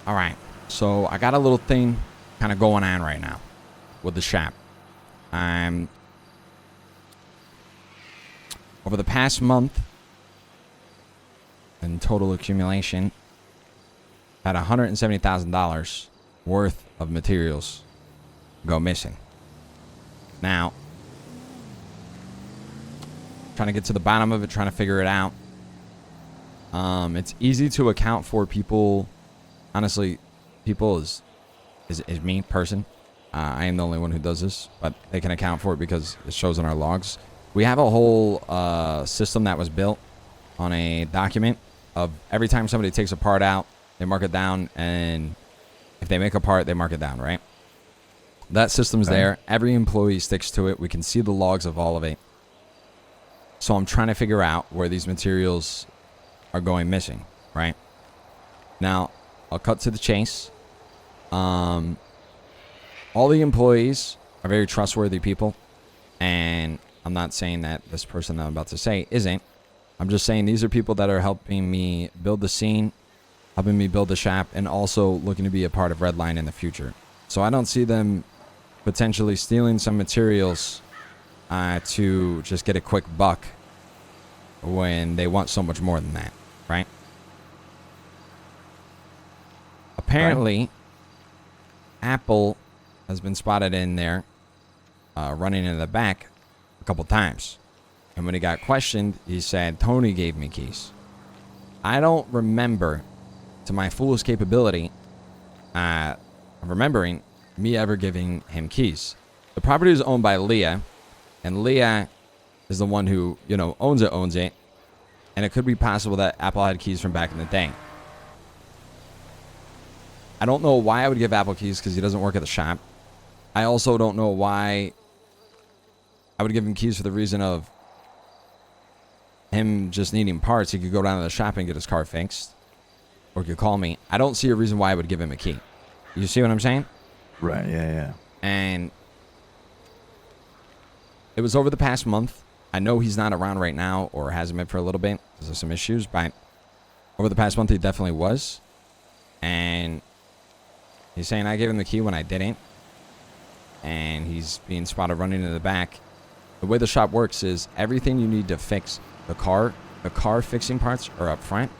All right. So I got a little thing kind of going on right now with the shop. Over the past month, in total accumulation, had $170,000 worth of materials go missing. Now, trying to get to the bottom of it, trying to figure it out. It's easy to account for people. Honestly, people is me, person. I am the only one who does this, but they can account for it because it shows in our logs. We have a whole system that was built on a document of every time somebody takes a part out, they mark it down, and if they make a part, they mark it down, right? That system's there. Every employee sticks to it. We can see the logs of all of it. So I'm trying to figure out where these materials are going missing, right? Now, I'll cut to the chase. All the employees are very trustworthy people, and I'm not saying that this person that I'm about to say isn't. I'm just saying these are people that are helping me build the scene, helping me build the shop, and also looking to be a part of Redline in the future. So I don't see them potentially stealing some materials to just get a quick buck when they want so much more than that, right? Apparently, Apple has been spotted in there running in the back a couple times. And when he got questioned, he said, Tony gave me keys. I don't remember, to my fullest capability, of remembering me ever giving him keys. The property is owned by Leah, and Leah is the one who, owns it. And it could be possible that Apple had keys from back in the day. I don't know why I would give Apple keys because he doesn't work at the shop. I also don't know why I would give him keys for the reason of him just needing parts. He could go down to the shop and get his car fixed. Or he could call me. I don't see a reason why I would give him a key. You see what I'm saying? Right, yeah. And it was over the past month. I know he's not around right now or hasn't been for a little bit because of some issues. But over the past month, he definitely was. And he's saying I gave him the key when I didn't. And he's being spotted running in the back. The way the shop works is everything you need to fix the car fixing parts are up front.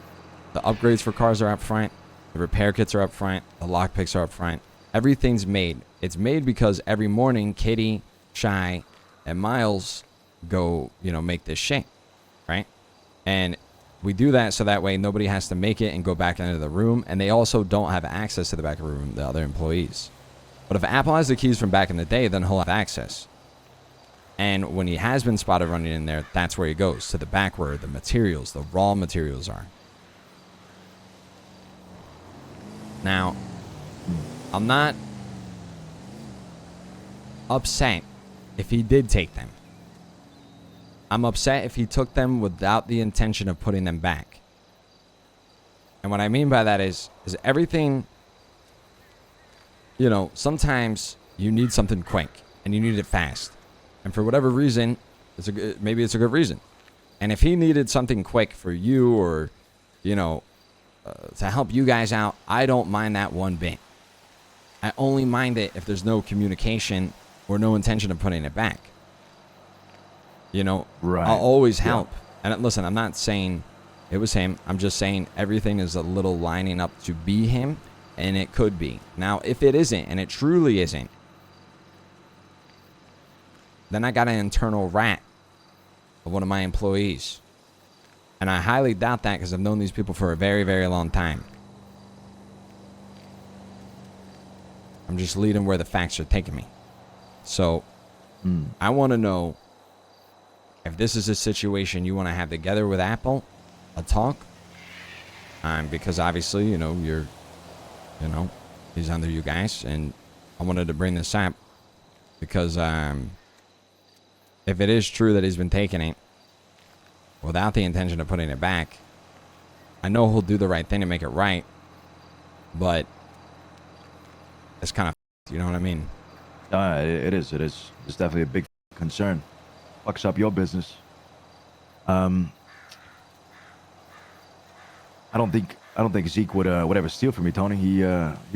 The upgrades for cars are up front. The repair kits are up front. The lockpicks are up front. Everything's made. It's made because every morning, Kitty, Shy, and Miles go, make this shit, right? And we do that so that way nobody has to make it and go back into the room. And they also don't have access to the back of the room, the other employees. But if Apple has the keys from back in the day, then he'll have access. And when he has been spotted running in there, that's where he goes, to the back where the materials, the raw materials are. Now, I'm not upset if he did take them. I'm upset if he took them without the intention of putting them back. And what I mean by that is everything, sometimes you need something quick and you need it fast. And for whatever reason, maybe it's a good reason. And if he needed something quick for you or, to help you guys out, I don't mind that one bit. I only mind it if there's no communication or no intention of putting it back. Right. I'll always help. Yeah. And listen, I'm not saying it was him. I'm just saying everything is a little lining up to be him, and it could be. Now, if it isn't, and it truly isn't, then I got an internal rat of one of my employees. And I highly doubt that because I've known these people for a very, very long time. I'm just leading where the facts are taking me. So, I want to know if this is a situation you want to have together with Apple, a talk. Because obviously, he's under you guys. And I wanted to bring this up because, if it is true that he's been taking it without the intention of putting it back, I know he'll do the right thing to make it right, but it's kind of, you know what I mean? It is. It's definitely a big concern. Fucks up your business. I don't think I don't think Zeke would ever steal from you, Tony. He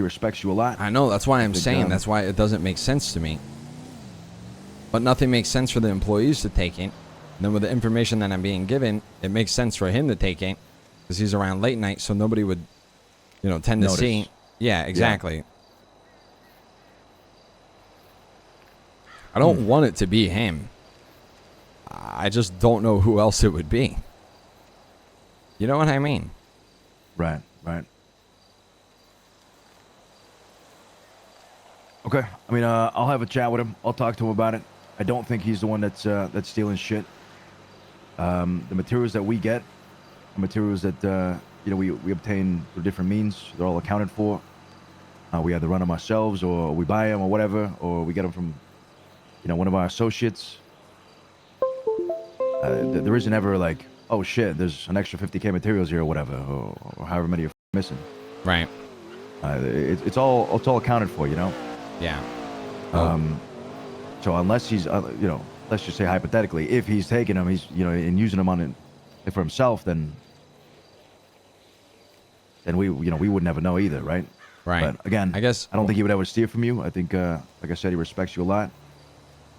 respects you a lot. I know. That's why I'm saying. um, That's why it doesn't make sense to me. But nothing makes sense for the employees to take it. And then with the information that I'm being given, it makes sense for him to take it because he's around late night, so nobody would, tend to Notice. see. Yeah, exactly. Yeah. I don't want it to be him. I just don't know who else it would be. You know what I mean? Right. Okay. I mean, I'll have a chat with him. I'll talk to him about it. I don't think he's the one that's stealing shit. The materials that we get, the materials that we obtain through different means, they're all accounted for. We either run them ourselves, or we buy them, or whatever, or we get them from one of our associates. There isn't ever like, oh shit, there's an extra 50K materials here or whatever, or however many are missing. Right. It's all accounted for, Yeah. So unless he's, let's just say hypothetically, if he's taking them, he's, and using them on it for himself, then we would never know either, right? Right. But again, I guess I don't think he would ever steal from you. I think, like I said, he respects you a lot,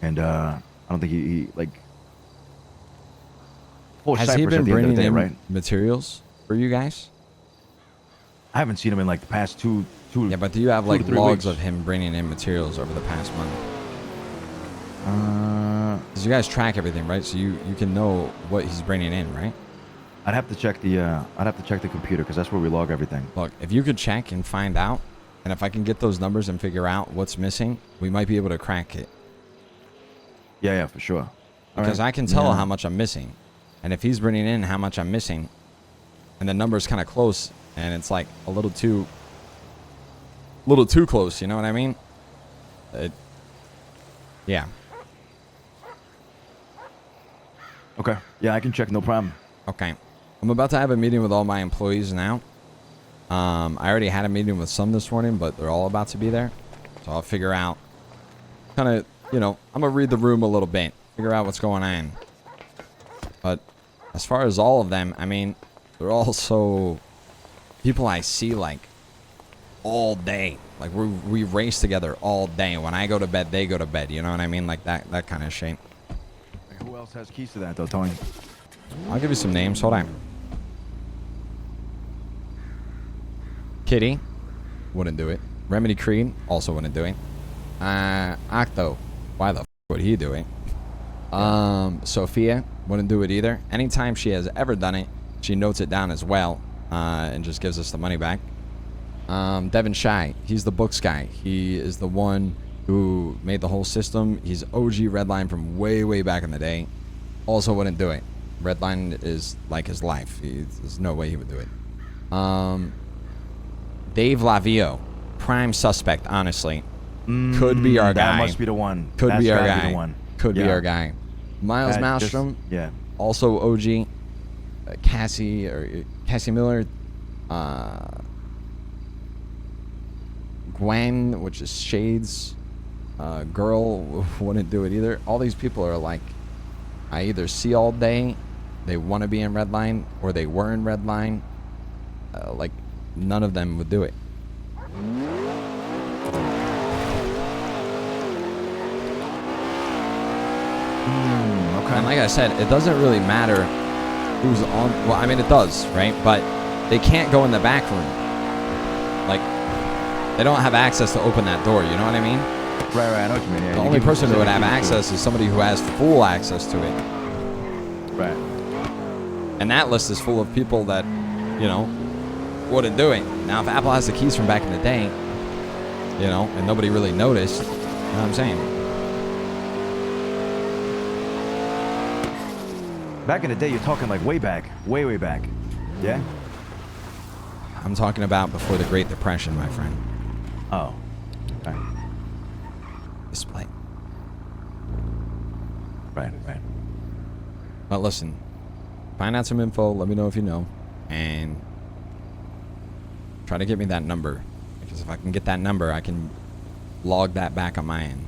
and I don't think he like. Has he been bringing in right? materials for you guys? I haven't seen him in like the past two. Yeah, but do you have like 2 to 3 logs weeks. of him bringing in materials over the past month? Because you guys track everything, right? So you can know what he's bringing in, right? I'd have to check the computer because that's where we log everything. Look, if you could check and find out, and if I can get those numbers and figure out what's missing, we might be able to crack it. Yeah, for sure. Because I can tell how much I'm missing. And if he's bringing in how much I'm missing, and the number's kind of close, and it's like a little too close, you know what I mean? Yeah. Okay. Yeah, I can check, no problem. Okay. I'm about to have a meeting with all my employees now. I already had a meeting with some this morning, but they're all about to be there. So I'll figure out, kind of, I'm going to read the room a little bit, figure out what's going on. But as far as all of them, I mean, they're all so people I see like all day. Like we race together all day. When I go to bed, they go to bed. You know what I mean? Like that kind of shit. Who else has keys to that though, Tony? I'll give you some names. Hold on. Kitty wouldn't do it. Remedy Creed also wouldn't do it. Octo, why the f would he do it? Sophia wouldn't do it either. Anytime she has ever done it, she notes it down as well, and just gives us the money back. Devin Shy, he's the books guy. He is the one who made the whole system. He's OG Redline from way back in the day. Also wouldn't do it. Redline is like his life. There's no way he would do it. Dave Lavio, prime suspect, honestly. Could be our guy. That must be the one. Could be our gotta guy. Be the one. Could be our guy. Miles Maelstrom, also OG. Cassie Miller. Gwen, which is Shades. Girl wouldn't do it either. All these people are like, I either see all day, they want to be in Redline, or they were in Redline. Like, none of them would do it. Okay. And like I said, it doesn't really matter who's on. Well, I mean, it does, right? But they can't go in the back room. Like, they don't have access to open that door. You know what I mean? Right. I know what you mean. Yeah, the only person who would have access is somebody who has full access to it. Right. And that list is full of people that, wouldn't do it. Now, if Apple has the keys from back in the day, and nobody really noticed, you know what I'm saying? Back in the day, you're talking like way back. Way back. Yeah? I'm talking about before the Great Depression, my friend. Oh. Okay. Display. Right. But listen, find out some info, let me know if you know, and try to get me that number. Because if I can get that number, I can log that back on my end.